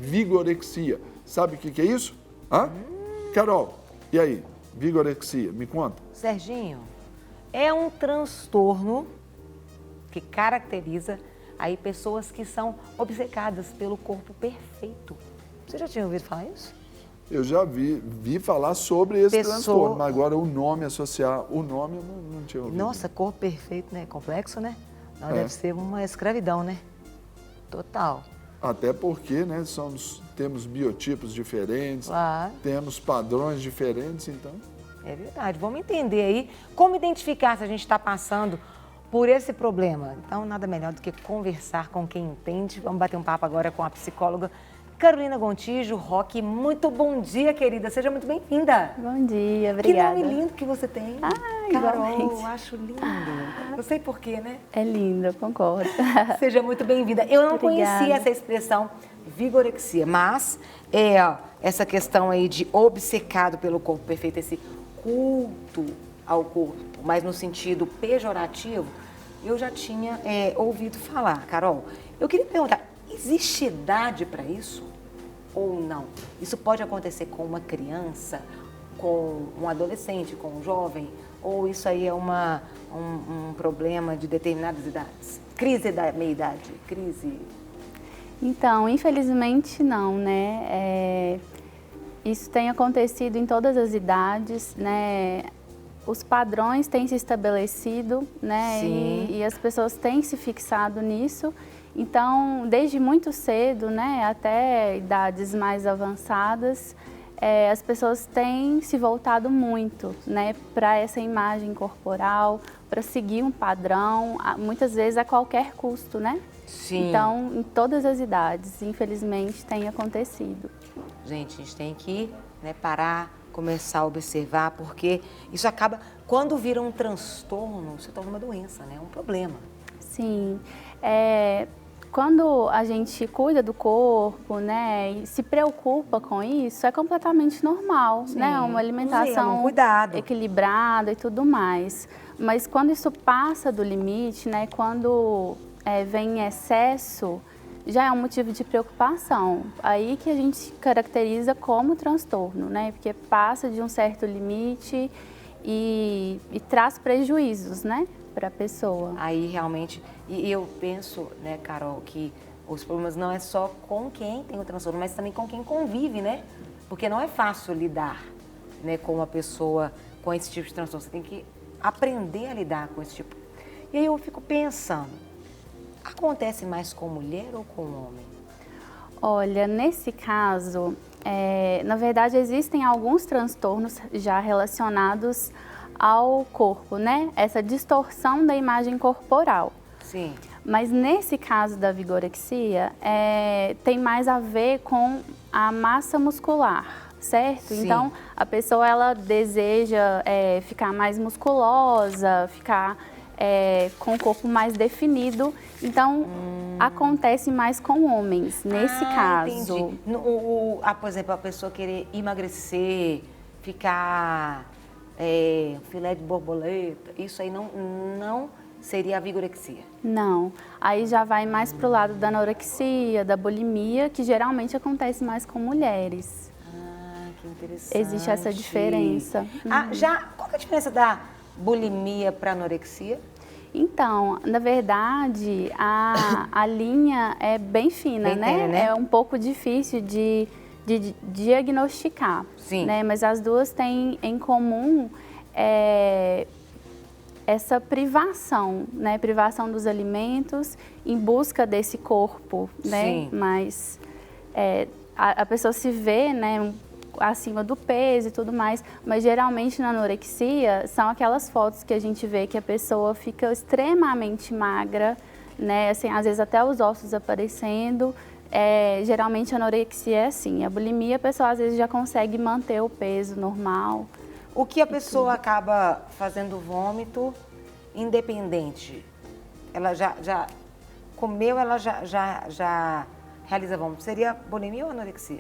vigorexia. Sabe o que é isso? Hã? Carol, e aí? Vigorexia, me conta. Serginho, é um transtorno que caracteriza aí pessoas que são obcecadas pelo corpo perfeito. Você já tinha ouvido falar isso? Eu já vi falar sobre esse transtorno, mas agora o nome associar, o nome eu não tinha ouvido. Nossa, corpo perfeito, né? Complexo, né? Não, deve ser uma escravidão, né? Total. Até porque, né, temos biotipos diferentes, Claro. temos padrões diferentes, então... É verdade. Vamos entender aí como identificar se a gente está passando por esse problema. Então, nada melhor do que conversar com quem entende. Vamos bater um papo agora com a psicóloga Carolina Gontijo. Roque, muito bom dia, querida. Seja muito bem-vinda. Bom dia, obrigada. Que nome lindo que você tem. Carol, igualmente. acho lindo. Não sei porquê, né? É lindo, eu concordo. Seja muito bem-vinda. Eu não Obrigada. conhecia essa expressão vigorexia, mas essa questão aí de obcecado pelo corpo perfeito, esse culto ao corpo, mas no sentido pejorativo, eu já tinha ouvido falar. Carol, eu queria perguntar, existe idade para isso ou não? Isso pode acontecer com uma criança, com um adolescente, com um jovem, ou isso aí é um problema de determinadas idades? Crise da meia-idade, crise... Então, infelizmente não, né? Isso tem acontecido em todas as idades, né? Os padrões têm se estabelecido, né? Sim. E as pessoas têm se fixado nisso. Então, desde muito cedo, né, até idades mais avançadas, as pessoas têm se voltado muito, né, para essa imagem corporal, para seguir um padrão, muitas vezes a qualquer custo, né? Sim. Então, em todas as idades, infelizmente, tem acontecido. Gente, a gente tem que parar, começar a observar, porque isso acaba, quando vira um transtorno, se torna uma doença, né? Um problema. Sim. Quando a gente cuida do corpo, né, e se preocupa com isso, é completamente normal, Sim. né? Uma alimentação cuidado. equilibrada e tudo mais. Mas quando isso passa do limite, né, quando vem em excesso, já é um motivo de preocupação. Aí que a gente caracteriza como transtorno, né? Porque passa de um certo limite e traz prejuízos, né, para a pessoa. Aí realmente, e eu penso, né, Carol, que os problemas não é só com quem tem o transtorno, mas também com quem convive, né? Porque não é fácil lidar, né, com uma pessoa com esse tipo de transtorno. Você tem que aprender a lidar com esse tipo. E aí eu fico pensando, acontece mais com mulher ou com homem? Olha, nesse caso, na verdade existem alguns transtornos já relacionados ao corpo, né? Essa distorção da imagem corporal. Sim. Mas nesse caso da vigorexia, tem mais a ver com a massa muscular, certo? Sim. Então, a pessoa ela deseja ficar mais musculosa, ficar com o corpo mais definido. Então, acontece mais com homens, nesse caso. Entendi. Por exemplo, a pessoa querer emagrecer, ficar filé de borboleta, isso aí não seria a vigorexia? Não, aí já vai mais pro lado da anorexia, da bulimia, que geralmente acontece mais com mulheres. Ah, que interessante. Existe essa diferença. Qual que é a diferença da bulimia para anorexia? Então, na verdade, a linha é bem fina, Bem né? tênue, né? É um pouco difícil de diagnosticar. Sim. Né? Mas as duas têm em comum essa privação, né? Privação dos alimentos em busca desse corpo, né? Sim. Mas a pessoa se vê, né, acima do peso e tudo mais, mas geralmente na anorexia são aquelas fotos que a gente vê que a pessoa fica extremamente magra, né? Assim, às vezes até os ossos aparecendo. Geralmente a anorexia é assim, a bulimia a pessoa às vezes já consegue manter o peso normal. O que a pessoa acaba fazendo vômito independente? Ela já comeu, ela já realiza vômito. Seria bulimia ou anorexia?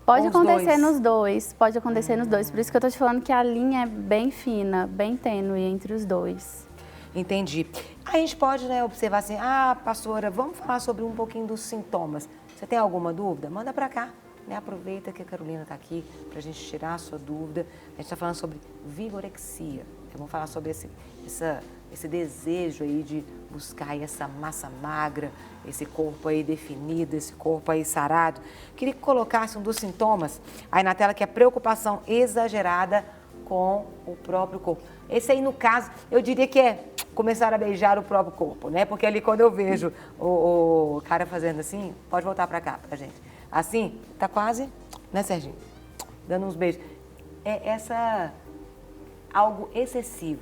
Pode Ou os acontecer dois? nos dois, pode acontecer nos dois. Por isso que eu tô te falando que a linha é bem fina, bem tênue entre os dois. Entendi. A gente pode, né, observar assim, pastora, vamos falar sobre um pouquinho dos sintomas. Você tem alguma dúvida? Manda para cá. Né? Aproveita que a Carolina está aqui para a gente tirar a sua dúvida. A gente está falando sobre vigorexia. Vamos falar sobre esse desejo aí de buscar aí essa massa magra, esse corpo aí definido, esse corpo aí sarado. Queria que colocasse um dos sintomas aí na tela, que é a preocupação exagerada com o próprio corpo. Esse aí, no caso, eu diria que é começar a beijar o próprio corpo, né? Porque ali quando eu vejo o cara fazendo assim, pode voltar para cá, pra gente. Assim, tá quase, né, Serginho? Dando uns beijos. É algo excessivo,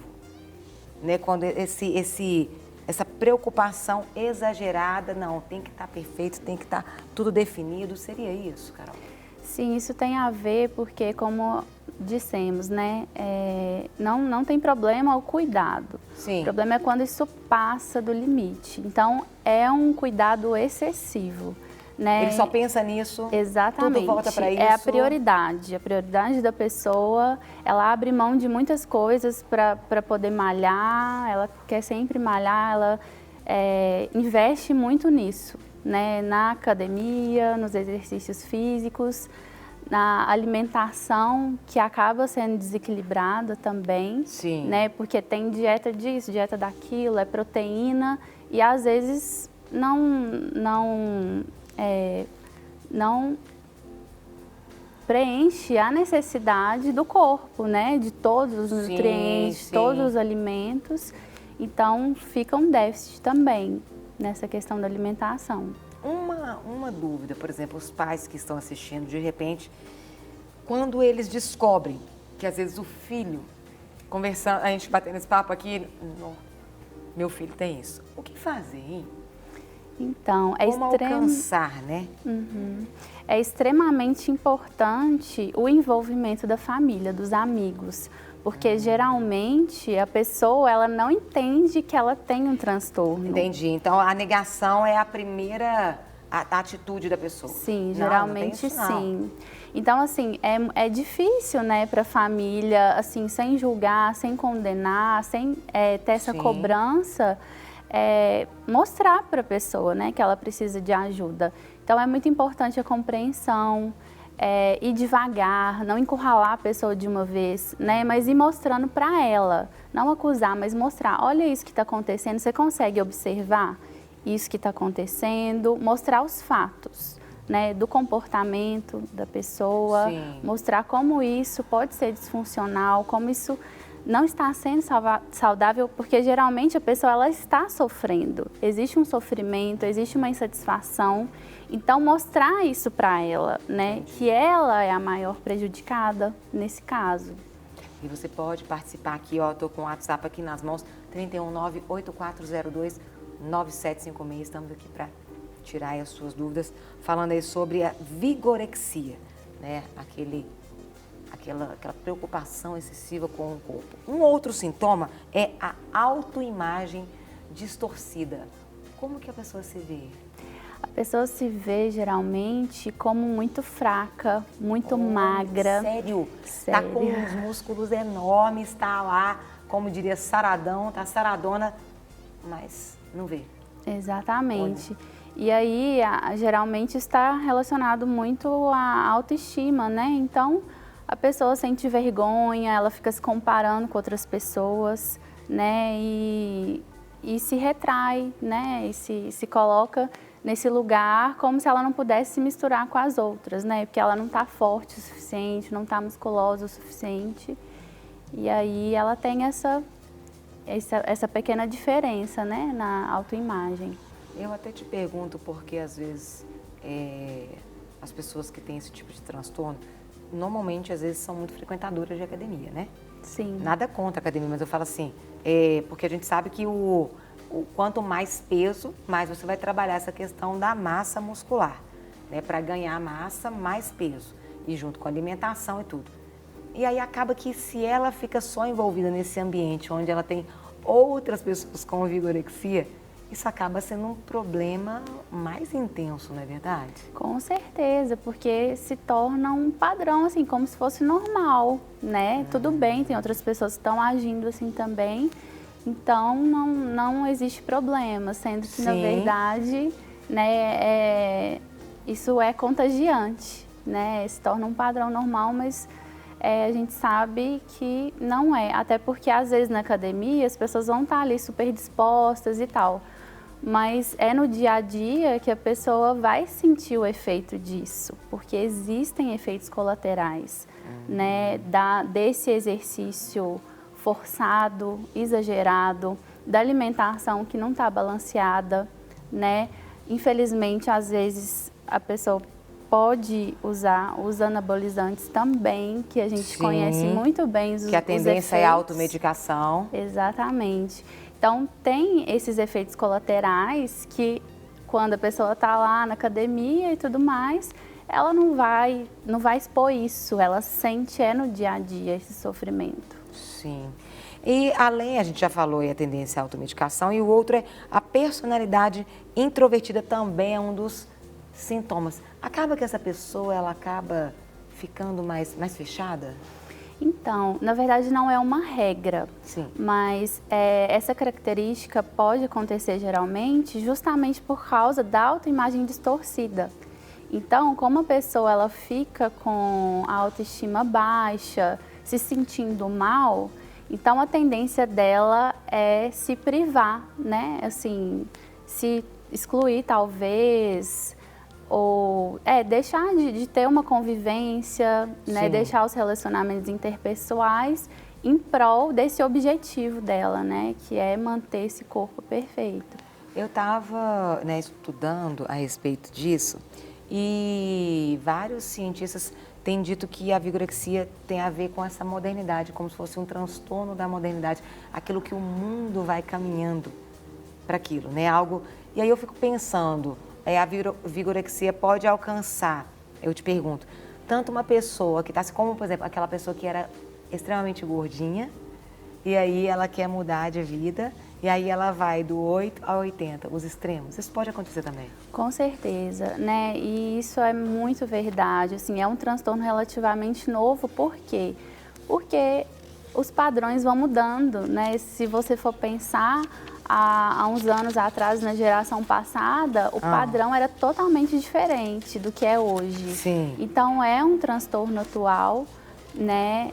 né? Quando essa preocupação exagerada, não, tem que estar perfeito, tem que estar tudo definido. Seria isso, Carol? Sim, isso tem a ver porque, como dissemos, né, não tem problema o cuidado. Sim. O problema é quando isso passa do limite. Então, é um cuidado excessivo. Né? Ele só pensa nisso, exatamente. Tudo volta para isso. É a prioridade da pessoa. Ela abre mão de muitas coisas para poder malhar, ela quer sempre malhar, ela investe muito nisso, né? Na academia, nos exercícios físicos, na alimentação, que acaba sendo desequilibrada também. Sim. Né? Porque tem dieta disso, dieta daquilo, é proteína e às vezes não preenche a necessidade do corpo, né? De todos os nutrientes, todos os alimentos. Então, fica um déficit também nessa questão da alimentação. Uma dúvida, por exemplo, os pais que estão assistindo, de repente, quando eles descobrem que às vezes o filho, conversando, a gente batendo esse papo aqui, meu filho tem isso. O que fazer, hein? Então, como alcançar, né? Uhum. É extremamente importante o envolvimento da família, dos amigos, porque geralmente a pessoa ela não entende que ela tem um transtorno. Entendi. Então a negação é a primeira atitude da pessoa. Sim, geralmente sim. Então assim é difícil, né, para a família, assim, sem julgar, sem condenar, sem ter essa cobrança. Mostrar para a pessoa, né, que ela precisa de ajuda. Então, é muito importante a compreensão, ir devagar, não encurralar a pessoa de uma vez, né, mas ir mostrando para ela, não acusar, mas mostrar, olha isso que está acontecendo, você consegue observar isso que está acontecendo, mostrar os fatos, né, do comportamento da pessoa, mostrar como isso pode ser disfuncional, como isso não está sendo saudável, porque geralmente a pessoa ela está sofrendo. Existe um sofrimento, existe uma insatisfação. Então, mostrar isso para ela, né? Que ela é a maior prejudicada nesse caso. E você pode participar aqui, ó, estou com o WhatsApp aqui nas mãos, 319-8402-9756. Estamos aqui para tirar as suas dúvidas, falando aí sobre a vigorexia, né? Aquela preocupação excessiva com o corpo. Um outro sintoma é a autoimagem distorcida. Como que a pessoa se vê? A pessoa se vê geralmente como muito fraca, muito magra. Sério? Tá com uns músculos enormes, tá lá, como diria, saradão, tá saradona, mas não vê. Exatamente. Olha. E aí, geralmente está relacionado muito à autoestima, né? Então, a pessoa sente vergonha, ela fica se comparando com outras pessoas, né? E se retrai, né? E se coloca nesse lugar como se ela não pudesse se misturar com as outras, né? Porque ela não está forte o suficiente, não está musculosa o suficiente. E aí ela tem essa pequena diferença, né? Na autoimagem. Eu até te pergunto porque às vezes as pessoas que têm esse tipo de transtorno, normalmente, às vezes, são muito frequentadoras de academia, né? Sim. Nada contra a academia, mas eu falo assim, porque a gente sabe que o quanto mais peso, mais você vai trabalhar essa questão da massa muscular, né? Para ganhar massa, mais peso. E junto com a alimentação e tudo. E aí acaba que se ela fica só envolvida nesse ambiente onde ela tem outras pessoas com vigorexia, isso acaba sendo um problema mais intenso, não é verdade? Com certeza, porque se torna um padrão, assim, como se fosse normal, né? Tudo bem, tem outras pessoas que estão agindo assim também, então não existe problema, sendo que, na verdade, né, isso é contagiante, né? Se torna um padrão normal, mas a gente sabe que não é. Até porque, às vezes, na academia, as pessoas vão estar ali super dispostas e tal. Mas é no dia a dia que a pessoa vai sentir o efeito disso, porque existem efeitos colaterais, né, desse exercício forçado, exagerado, da alimentação que não está balanceada, né? Infelizmente, às vezes, a pessoa pode usar os anabolizantes também, que a gente conhece muito bem os efeitos. Que a tendência é a automedicação. Exatamente. Então, tem esses efeitos colaterais que, quando a pessoa está lá na academia e tudo mais, ela não vai expor isso, ela sente no dia a dia esse sofrimento. Sim. E além, a gente já falou, a tendência à automedicação, e o outro é a personalidade introvertida, também é um dos sintomas. Acaba que essa pessoa, ela acaba ficando mais fechada? Então, na verdade não é uma regra, Sim. mas essa característica pode acontecer geralmente justamente por causa da autoimagem distorcida. Então, como a pessoa ela fica com a autoestima baixa, se sentindo mal, então a tendência dela é se privar, né? Assim, se excluir talvez, ou deixar de ter uma convivência, né? Deixar os relacionamentos interpessoais em prol desse objetivo dela, né? Que é manter esse corpo perfeito. Eu estava, né, estudando a respeito disso e vários cientistas têm dito que a vigorexia tem a ver com essa modernidade, como se fosse um transtorno da modernidade, aquilo que o mundo vai caminhando para aquilo, né? Algo. E aí eu fico pensando, a vigorexia pode alcançar, eu te pergunto, tanto uma pessoa que está, como por exemplo, aquela pessoa que era extremamente gordinha e aí ela quer mudar de vida e aí ela vai do 8 a 80, os extremos. Isso pode acontecer também? Com certeza, né? E isso é muito verdade, assim, é um transtorno relativamente novo, por quê? Porque os padrões vão mudando, né? Se você for pensar, há uns anos atrás, na geração passada, o padrão era totalmente diferente do que é hoje. Sim. Então, é um transtorno atual, né?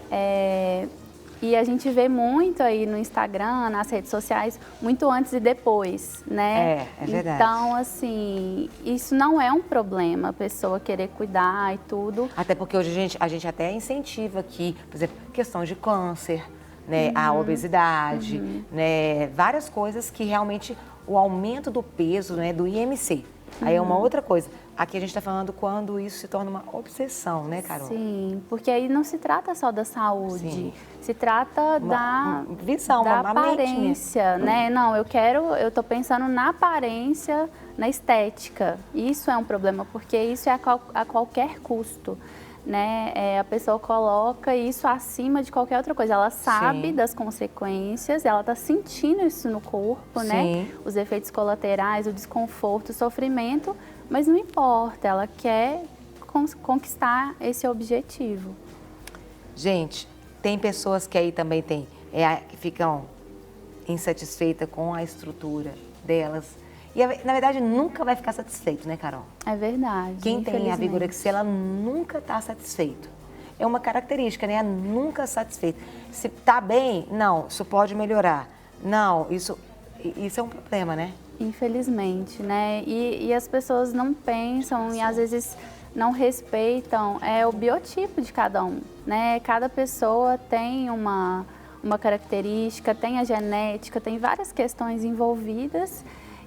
E a gente vê muito aí no Instagram, nas redes sociais, muito antes e depois, né? É verdade. Então, assim, isso não é um problema, a pessoa querer cuidar e tudo. Até porque hoje a gente até incentiva aqui, por exemplo, questão de câncer, né? A obesidade, né? Várias coisas que realmente o aumento do peso, né? Do IMC. Aí é uma outra coisa. Aqui a gente está falando quando isso se torna uma obsessão, né, Carol? Sim, porque aí não se trata só da saúde, Sim. se trata Uma visão, da uma aparência, né? Não, eu tô pensando na aparência, na estética. Isso é um problema, porque isso é a qualquer custo, né? A pessoa coloca isso acima de qualquer outra coisa. Ela sabe das consequências, ela está sentindo isso no corpo, né? Os efeitos colaterais, o desconforto, o sofrimento, mas não importa, ela quer conquistar esse objetivo. Gente, tem pessoas que aí também que ficam insatisfeitas com a estrutura delas. E, na verdade, nunca vai ficar satisfeito, né, Carol? É verdade. Quem tem a vigorexia, ela nunca está satisfeito. É uma característica, né? Nunca satisfeito. Se tá bem, não, isso pode melhorar. Não, isso é um problema, né? Infelizmente, né? E as pessoas não pensam e às vezes não respeitam o biotipo de cada um, né? Cada pessoa tem uma característica, tem a genética, tem várias questões envolvidas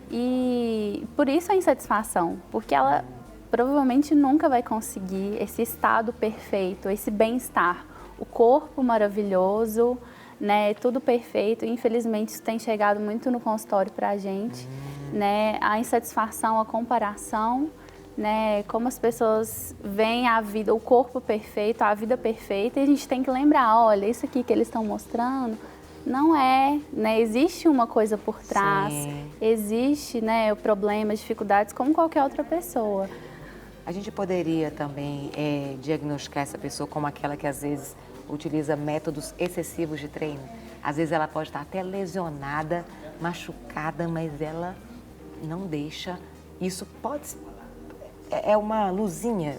e por isso a insatisfação, porque ela provavelmente nunca vai conseguir esse estado perfeito, esse bem-estar, o corpo maravilhoso, né, tudo perfeito. Infelizmente isso tem chegado muito no consultório pra gente, né, a insatisfação, a comparação, né, como as pessoas veem a vida, o corpo perfeito, a vida perfeita, e a gente tem que lembrar, olha, isso aqui que eles estão mostrando não é, né, existe uma coisa por trás, existe, né, o problema, dificuldades como qualquer outra pessoa. A gente poderia também diagnosticar essa pessoa como aquela que às vezes utiliza métodos excessivos de treino. Às vezes ela pode estar até lesionada, machucada, mas ela não deixa. Isso pode é uma luzinha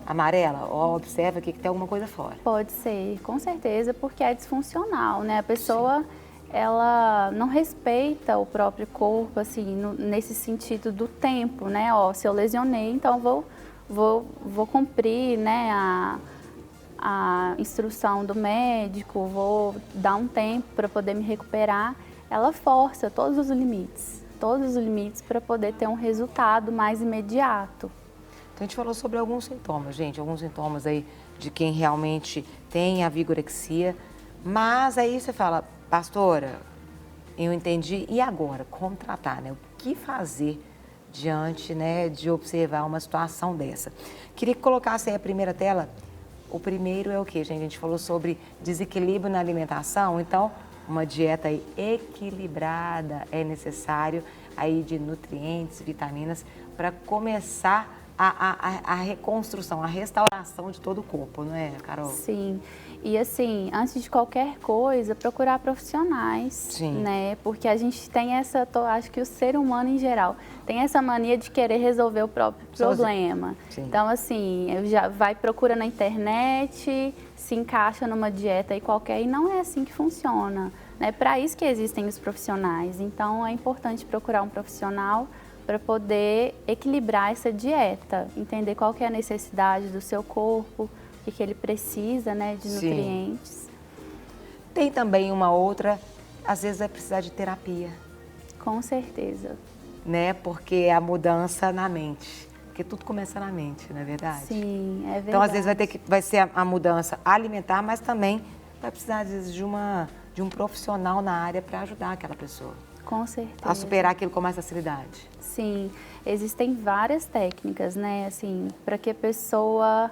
amarela, ou observa que tem alguma coisa fora. Pode ser, com certeza, porque é disfuncional, né? A pessoa, ela não respeita o próprio corpo, assim, nesse sentido do tempo, né? Ó, se eu lesionei, então vou cumprir, né, a instrução do médico, vou dar um tempo para poder me recuperar. Ela força todos os limites para poder ter um resultado mais imediato. Então, a gente falou sobre alguns sintomas, gente, alguns sintomas aí de quem realmente tem a vigorexia, mas aí você fala, pastora, eu entendi, e agora? Como tratar, né? O que fazer diante, né, de observar uma situação dessa? Queria que colocasse aí a primeira tela. O primeiro é o que, gente? A gente falou sobre desequilíbrio na alimentação, então uma dieta aí equilibrada é necessário aí de nutrientes, vitaminas, para começar a reconstrução, a restauração de todo o corpo, não é, Carol? Sim, e assim, antes de qualquer coisa, procurar profissionais, Sim. né? Porque a gente tem acho que o ser humano em geral tem essa mania de querer resolver o próprio problema. Sim. Então, assim, vai procura na internet, se encaixa numa dieta aí qualquer e não é assim que funciona, né? Para isso que existem os profissionais. Então, é importante procurar um profissional para poder equilibrar essa dieta, entender qual que é a necessidade do seu corpo, o que ele precisa, né, de nutrientes. Tem também uma outra, às vezes vai precisar de terapia. Com certeza. Né, porque é a mudança na mente, porque tudo começa na mente, não é verdade? Sim, é verdade. Então, às vezes vai ser a mudança alimentar, mas também vai precisar, às vezes, de um profissional na área para ajudar aquela pessoa. Com certeza. A superar aquilo com mais facilidade. Sim, existem várias técnicas, né, assim, para que a pessoa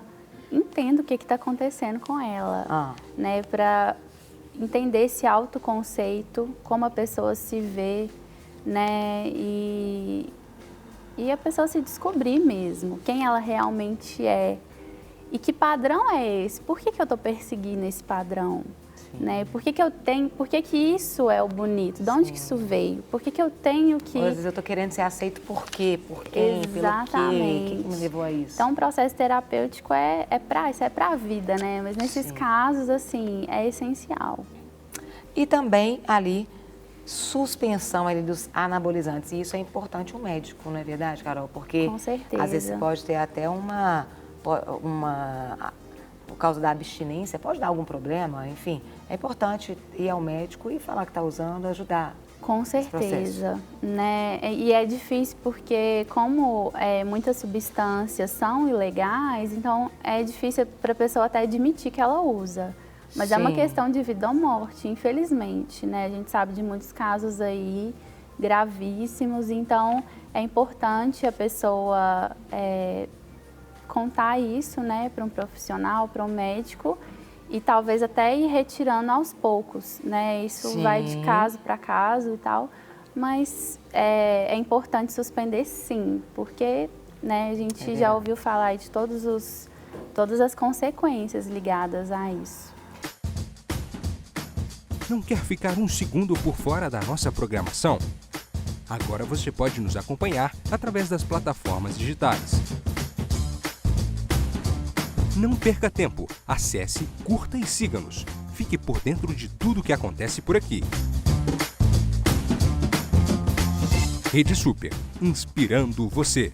entenda o que está acontecendo com ela, né, para entender esse autoconceito, como a pessoa se vê, né, e a pessoa se descobrir mesmo, quem ela realmente é e que padrão é esse, por que eu estou perseguindo esse padrão? Né? Por que isso é o bonito? De onde que isso veio? Por que eu tenho que... Às vezes eu estou querendo ser aceito por quê? Por quem? Exatamente. Pelo quê? O que me levou a isso? Então, o processo terapêutico isso é para a vida, né? Mas nesses casos, assim, é essencial. E também ali, suspensão ali dos anabolizantes. E isso é importante o médico, não é verdade, Carol? Porque com certeza. Às vezes pode ter até por causa da abstinência, pode dar algum problema, enfim. É importante ir ao médico e falar que está usando, ajudar. Com certeza, né? E é difícil porque como muitas substâncias são ilegais, então é difícil para a pessoa até admitir que ela usa. Mas é uma questão de vida ou morte, infelizmente, né? A gente sabe de muitos casos aí gravíssimos, então é importante a pessoa contar isso, né, para um profissional, para um médico e talvez até ir retirando aos poucos, né? Isso vai de caso para caso e tal, mas é importante suspender sim, porque, né, a gente já ouviu falar aí de todas as consequências ligadas a isso. Não quer ficar um segundo por fora da nossa programação? Agora você pode nos acompanhar através das plataformas digitais. Não perca tempo, acesse, curta e siga-nos. Fique por dentro de tudo o que acontece por aqui. Rede Super, inspirando você.